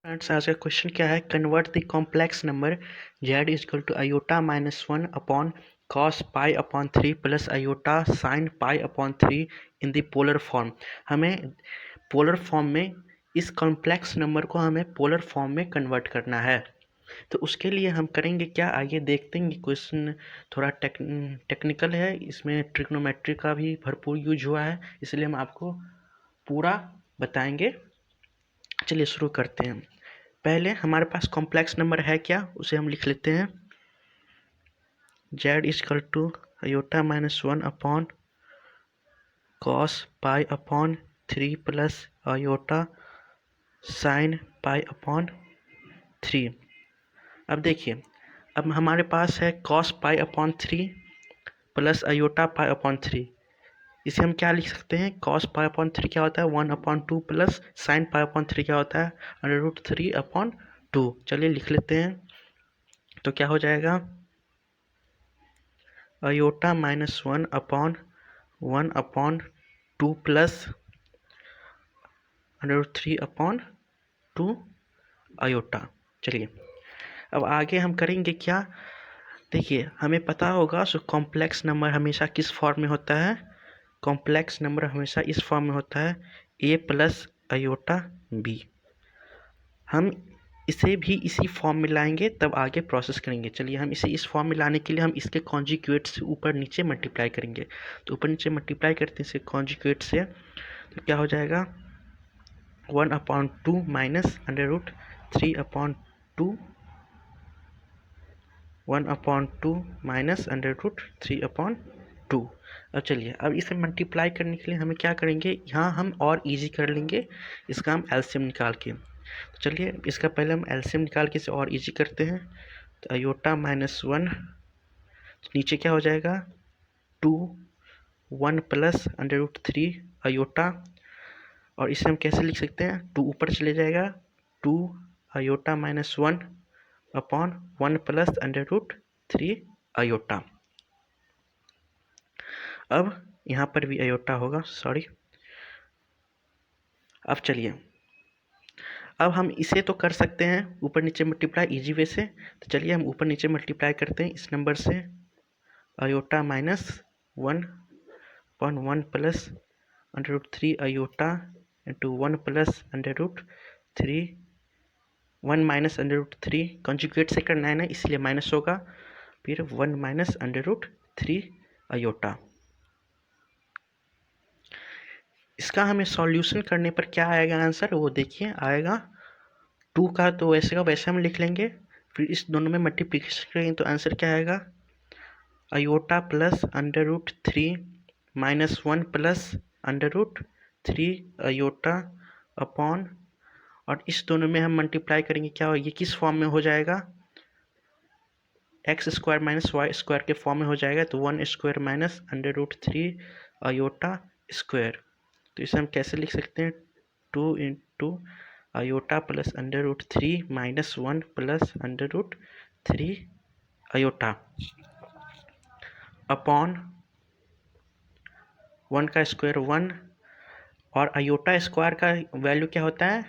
Friends, आज का question क्या है? Convert the complex number z equal to iota minus one upon cos pi upon three plus iota sine pi upon three in the polar form. हमें polar form में इस complex number को हमें polar form में convert करना है। तो उसके लिए हम करेंगे क्या, आइए देखते हैं। क्वेश्चन थोड़ा टेक्निकल है, इसमें ट्रिग्नोमेट्री का भी भरपूर यूज हुआ है, इसलिए हम आपको पूरा बताएंगे। चलिए शुरू करते हैं। पहले हमारे पास कॉम्प्लेक्स नंबर है क्या, उसे हम लिख लेते हैं। z equal to iota minus one upon cos pi upon three plus iota sine pi upon three. अब देखिए, अब हमारे पास है cos pi upon three plus iota pi upon three. इसे हम क्या लिख सकते हैं? कॉस पाई अपॉन थ्री क्या होता है? One upon two plus sine pi upon three क्या होता है? Under root three upon two. चलिए लिख लेते हैं। तो क्या हो जाएगा? Iota minus one upon two plus under root three upon two iota. चलिए अब आगे हम करेंगे क्या, देखिए हमें पता होगा सो कॉम्प्लेक्स नंबर हमेशा किस फॉर्म में होता है। कॉम्प्लेक्स नंबर हमेशा इस फॉर्म में होता है, a प्लस आयोटा b। हम इसे भी इसी फॉर्म में लाएंगे तब आगे प्रोसेस करेंगे। चलिए हम इसे इस फॉर्म में लाने के लिए हम इसके कॉन्जुगेट से ऊपर नीचे मल्टीप्लाई करेंगे। तो ऊपर नीचे मल्टीप्लाई करते हैं इसे कॉन्जुगेट से, तो क्या हो जाएगा? One upon two minus under root three upon two, one upon two minus under root three upon two. अब चलिए, अब इसे मल्टीप्लाई करने के लिए हमें क्या करेंगे, यहाँ हम और इजी कर लेंगे इसका हम एलसीएम निकाल के। तो चलिए इसका पहले हम एलसीएम निकाल के इसे और इजी करते हैं। तो आयोटा माइनस वन, नीचे क्या हो जाएगा? Two, one plus under root three iota, और इसे हम कैसे लिख सकते हैं? टू ऊपर चले जाएगा, two iota minus one upon one plus under root three iota. अब यहाँ पर भी आयोटा होगा, सॉरी। अब चलिए, अब हम इसे तो कर सकते हैं ऊपर नीचे मल्टीप्लाई इजी वे से। तो चलिए हम ऊपर नीचे मल्टीप्लाई करते हैं इस नंबर से। Iota minus one upon one plus under root three iota into one plus under root three, one minus under root three conjugate से करना है ना, इसलिए माइनस होगा, फिर one minus under root three iota. इसका हमें सॉल्यूशन करने पर क्या आएगा आंसर, वो देखिए आएगा। टू का तो वैसे का वैसे हम लिख लेंगे, फिर इस दोनों में मल्टीप्लिकेशन करेंगे तो आंसर क्या आएगा? Iota plus under root three minus one plus under root three iota upon, और इस दोनों में हम मल्टीप्लाई करेंगे क्या हो, ये किस फॉर्म में हो जाएगा? X square minus y square के फॉर्म में हो जाएगा। तो one square minus under root three iota square. तो इसे हम कैसे लिख सकते हैं? Two into iota plus under root three minus one plus under root three iota upon one का स्क्वायर वन, और आयोटा स्क्वायर का वैल्यू क्या होता है?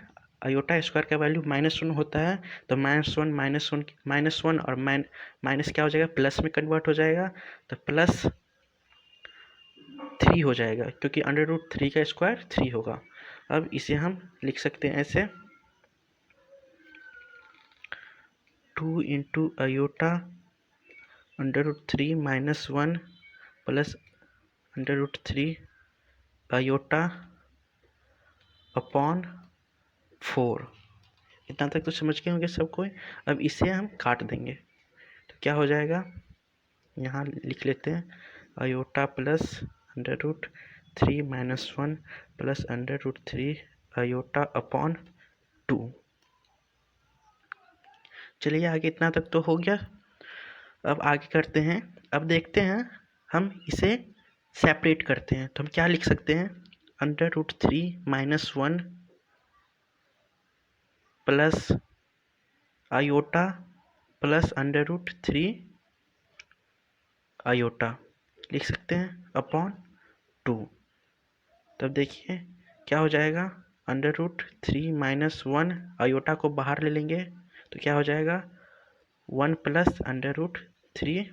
आयोटा स्क्वायर का वैल्यू माइनस वन होता है। तो माइनस वन और माइनस क्या हो जाएगा? प्लस में कन्वर्ट हो जाएगा, तो प्लस थ्री हो जाएगा, क्योंकि अंडर रूट थ्री का स्क्वायर थ्री होगा। अब इसे हम लिख सकते हैं ऐसे, two into iota under root three minus one plus under root three iota upon four. इतना तक तो समझ गए होंगे सब कोई। अब इसे हम काट देंगे तो क्या हो जाएगा, यहाँ लिख लेते हैं iota plus under root three minus one plus under root three iota upon two. चलिए आगे इतना तक तो हो गया। अब आगे करते हैं, अब देखते हैं हम इसे सेपरेट करते हैं। तो हम क्या लिख सकते हैं? Under root three minus one plus iota plus under root three iota लिख सकते हैं अपॉन टू। तब देखिए क्या हो जाएगा, अंडर रूट 3 माइनस 1, आयोटा को बाहर ले लेंगे तो क्या हो जाएगा 1 प्लस अंडर रूट 3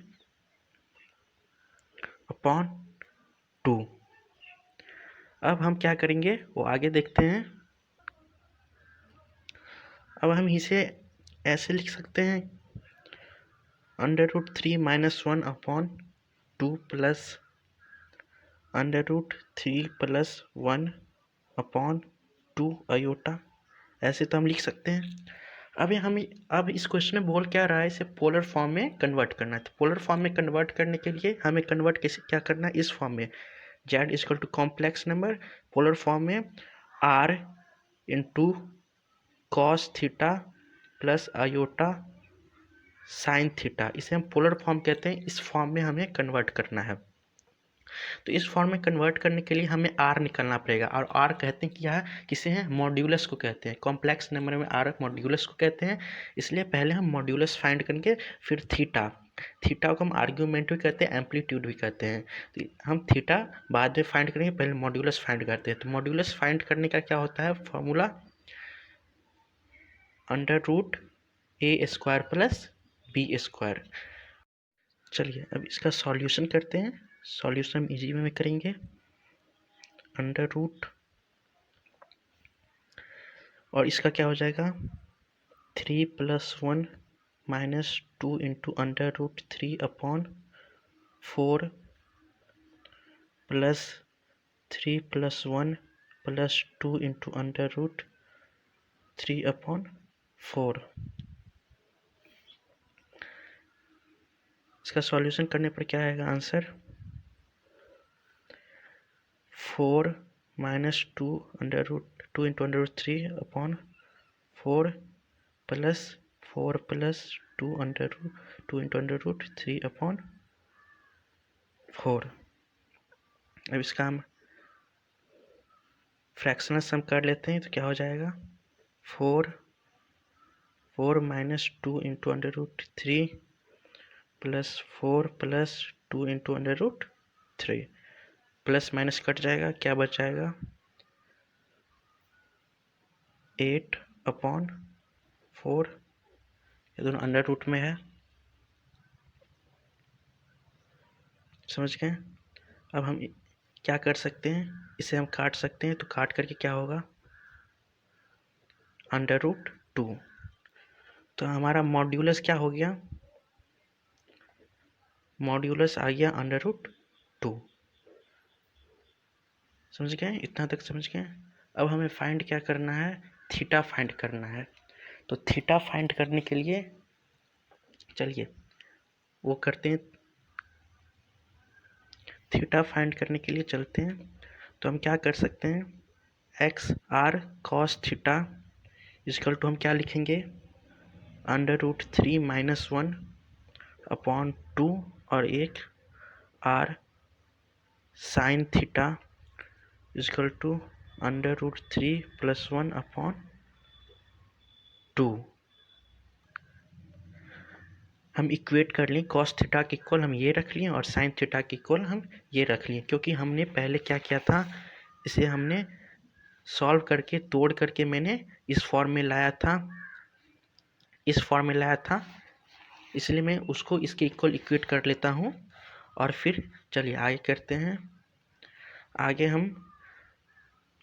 अपॉन 2। अब हम क्या करेंगे वो आगे देखते हैं। अब हम इसे ऐसे लिख सकते हैं under root 3 minus 1 upon 2 plus under root 3 plus 1 upon 2 iota. ऐसे तो हम लिख सकते हैं। अब इस क्वेश्चन में बोल क्या रहा है, इसे पोलर फॉर्म में कन्वर्ट करना है। तो पोलर फॉर्म में कन्वर्ट करने के लिए हमें कन्वर्ट कैसे क्या करना है, इस फॉर्म में z equal to complex number, polar form में r into cos theta plus iota sine theta, इसे हम पोलर फॉर्म कहते हैं। इस फॉर्म में हमें कन्वर्ट करना है। तो इस फॉर्म में कन्वर्ट करने के लिए हमें r निकालना पड़ेगा, और r कहते हैं क्या है, किसे हैं, मॉड्यूलस को कहते हैं। कॉम्प्लेक्स नंबर में r मॉड्यूलस को कहते हैं। इसलिए पहले हम मॉड्यूलस फाइंड करेंगे, फिर थीटा को हम आर्ग्यूमेंट भी कहते हैं, एम्पलीट्यूड भी कहते हैं। तो हम थीटा बाद में फाइंड करेंगे, पहले मॉड्यूलस फाइंड करते हैं। तो मॉड्यूलस फाइंड करने का क्या होता है formula, under root a² plus b²। चलिए अब इसका सॉल्यूशन करते हैं। सॉल्यूशन इजी में करेंगे। अंडर रूट और इसका क्या हो जाएगा 3 plus 1 minus 2 into under root 3 upon 4 plus 3 plus 1 plus 2 into under root 3 upon 4। इसका सॉल्यूशन करने पर क्या आएगा answer, 4 minus 2 into under root 3 upon 4 plus 4 plus 2 into under root 3 upon 4। अब इसका हम फ्रैक्शनल सम कर लेते हैं तो क्या हो जाएगा 4 minus 2 into under root 3 plus 4 plus 2 into under root 3। Plus minus cut जाएगा, क्या बच जाएगा 8 अपॉन 4। ये दोनों अंडर रूट में है, समझ गए। अब हम क्या कर सकते हैं, इसे हम काट सकते हैं। तो काट करके क्या होगा अंडर रूट 2। तो हमारा मॉड्यूलस क्या हो गया, मॉड्यूलस आ गया अंडर रूट 2। समझ गए, इतना तक समझ गए। अब हमें फाइंड क्या करना है, थीटा फाइंड करना है। तो थीटा फाइंड करने के लिए चलिए वो करते हैं, थीटा फाइंड करने के लिए चलते हैं। तो हम क्या कर सकते हैं, x r cos theta equal to हम क्या लिखेंगे अंडर रूट 3 माइनस 1 अपॉन 2 और एक r sine theta equal to under root 3 plus 1 upon 2। हम इक्वेट कर लें, कॉस थीटा के इक्वल हम ये रख लिए और साइन थीटा के इक्वल हम ये रख लिए, क्योंकि हमने पहले क्या किया था, इसे हमने सॉल्व करके तोड़ करके मैंने इस फॉर्म में लाया था, इसलिए मैं उसको इसके इक्वल इक्वेट कर लेता हूँ। और फिर चलिए आगे करते हैं। आगे हम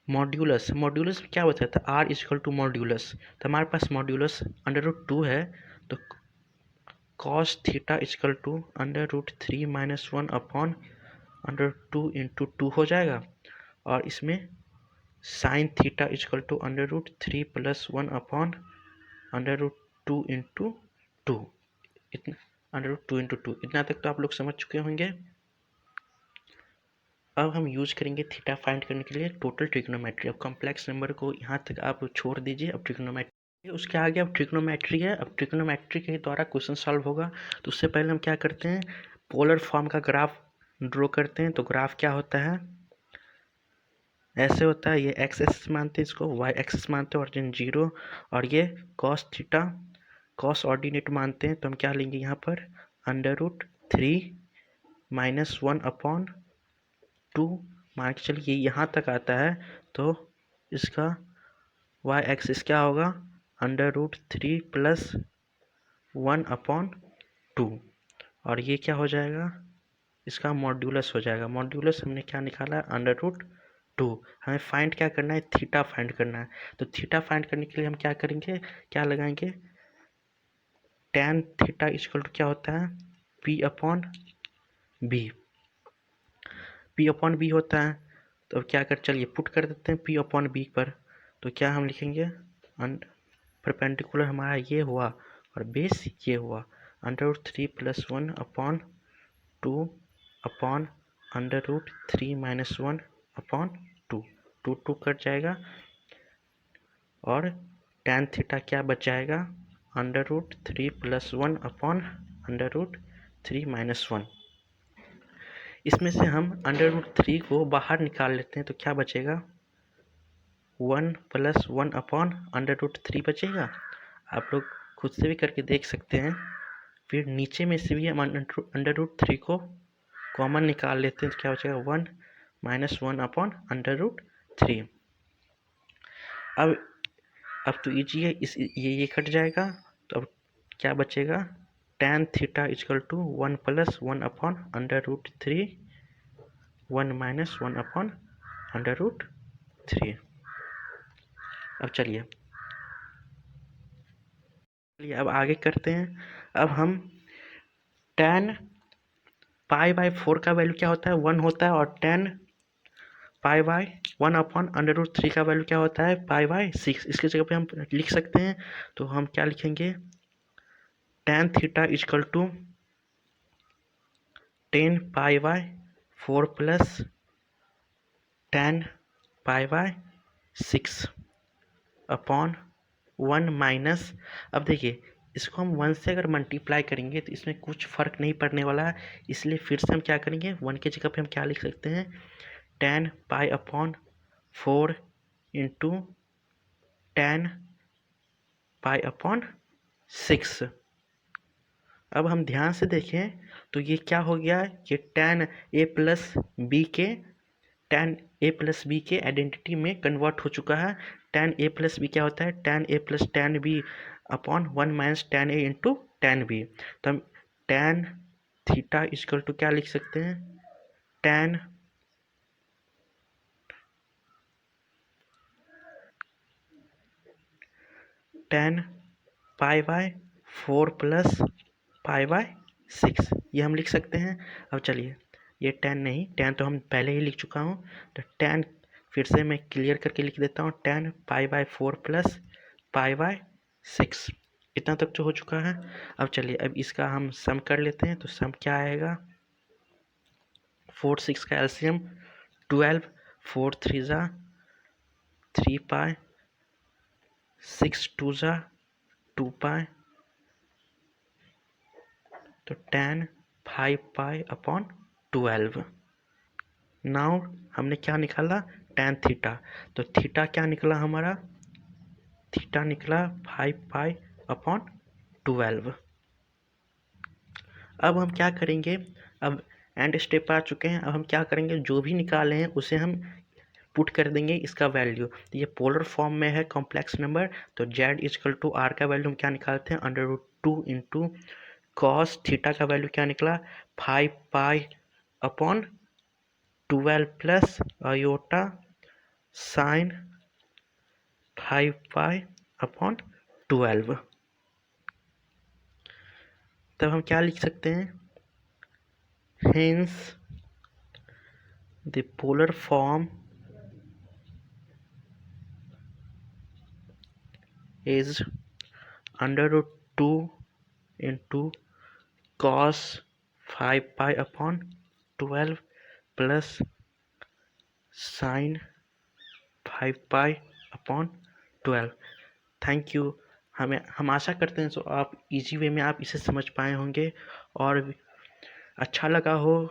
मॉड्यूलस में क्या बताया था, आर इजकल टू मॉड्यूलस। तो हमारे पास मॉड्यूलस अंडर रूट 2 है, तो cos theta equal to under root 3 minus 1 upon under two into 2 हो जाएगा। और इसमें sine theta equal to under root 3 plus 1 upon under root 2 into 2। इतना अंडर रूट 2 इंटू 2, इतना तक तो आप लोग समझ चुके होंगे। अब हम यूज करेंगे थीटा फाइंड करने के लिए टोटल ट्रिग्नोमेट्री। अब कॉम्प्लेक्स नंबर को यहाँ तक आप छोड़ दीजिए, अब ट्रिग्नोमेट्री उसके आगे अब ट्रिग्नोमेट्री है। अब ट्रिग्नोमेट्री के द्वारा क्वेश्चन सॉल्व होगा। तो उससे पहले हम क्या करते हैं, पोलर फॉर्म का ग्राफ ड्रॉ करते हैं। तो ग्राफ क्या होता है, ऐसे होता है, ये एक्स एक्सिस मानते हैं, इसको वाई एक्सिस मानते हैं, ऑरिजिन 0, और ये कॉस थीटा कॉस ऑर्डिनेट मानते हैं। तो हम क्या लेंगे यहाँ पर अंडर रूट 3 माइनस 1 अपॉन 2 मान के चलिए यहाँ तक आता है। तो इसका वाई एक्सिस क्या होगा, √3 + 1/2, और ये क्या हो जाएगा, इसका मॉड्यूलस हो जाएगा। मॉड्यूलस हमने क्या निकाला, √2। हमें फाइंड क्या करना है, थीटा फाइंड करना है। तो थीटा फाइंड करने के लिए हम क्या करेंगे, क्या लगाएंगे, tan थीटा इक्वल टू क्या होता है, P/B। P/B होता है। तो अब क्या कर, चलिए पुट कर देते हैं P/B पर। तो क्या हम लिखेंगे, परपेंडिकुलर हमारा ये हुआ और बेस ये हुआ, √3 + 1/2 अपॉन √3 - 1/2, 2 कट जाएगा, और tan थीटा क्या बच जाएगा, √3 + 1/√3 - 1। इसमें से हम √3 को बाहर निकाल लेते हैं, तो क्या बचेगा, 1 + 1/√3 बचेगा। आप लोग खुद से भी करके देख सकते हैं। फिर नीचे में से भी हम √3 को कॉमन निकाल लेते हैं, तो क्या बचेगा, 1 - 1/√3। अब तो इजी है, ये कट जाएगा। तो अब क्या बचेगा, tan थीटा इक्वल टू 1 + 1/√3, 1 - 1/√3। अब चलिए अब आगे करते हैं। अब हम tan π/4 का वैल्यू क्या होता है, 1 होता है, और tan π/1/√3 का वैल्यू क्या होता है, π/6। इसकी जगह पे हम लिख सकते हैं। तो हम क्या लिखेंगे, tan theta equal to 10 π/4 + tan π/6 upon 1 minus, अब देखिए इसको हम 1 से अगर मल्टीप्लाई करेंगे तो इसमें कुछ फ़र्क नहीं पड़ने वाला है, इसलिए फिर से हम क्या करेंगे, 1 की जगह पे हम क्या लिख सकते हैं, tan π/4 इंटू tan π/6। अब हम ध्यान से देखें तो ये क्या हो गया, ये tan a + b के आइडेंटिटी में कन्वर्ट हो चुका है। tan a + b क्या होता है, tan a + tan b upon 1 - tan a into tan b। तो हम tan थीटा इक्वल टू क्या लिख सकते हैं, tan π/4 + π/6, ये हम लिख सकते हैं। अब चलिए, ये tan नहीं, tan तो हम पहले ही लिख चुका हूँ, तो tan फिर से मैं क्लियर करके लिख देता हूँ, tan π/4 + π/6। इतना तक तो हो चुका है। अब चलिए, अब इसका हम सम कर लेते हैं। तो सम क्या आएगा, 4 6 का एलसीएम 12, 4 3 ज़ा 3π, 6 2 ज़ा 2π, तो tan 5π/12। नाउ हमने क्या निकाला, tan थीटा। तो थीटा क्या निकला हमारा, थीटा निकला 5π/12। अब हम क्या करेंगे, अब एंड स्टेप पर आ चुके हैं। अब हम क्या करेंगे, जो भी निकाले हैं उसे हम पुट कर देंगे इसका वैल्यू। तो ये पोलर फॉर्म में है कॉम्प्लेक्स नंबर, तो z इक्वल टू r का वैल्यू हम क्या निकालते हैं, √2 इंटू कॉस थीटा का वैल्यू क्या निकला, 5π/12 प्लस आयोटा साइन 5π/12। तब हम क्या लिख सकते हैं, hence the polar form is √2 into cos 5π/12 plus sin 5π/12। Thank you. हम आशा करते हैं सो आप इजी वे में आप इसे समझ पाए होंगे, और अच्छा लगा हो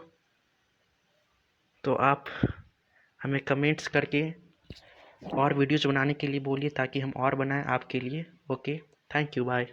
तो आप हमें कमेंट्स करके और वीडियोज़ बनाने के लिए बोलिए, ताकि हम और बनाएं आपके लिए। Okay, thank you, bye.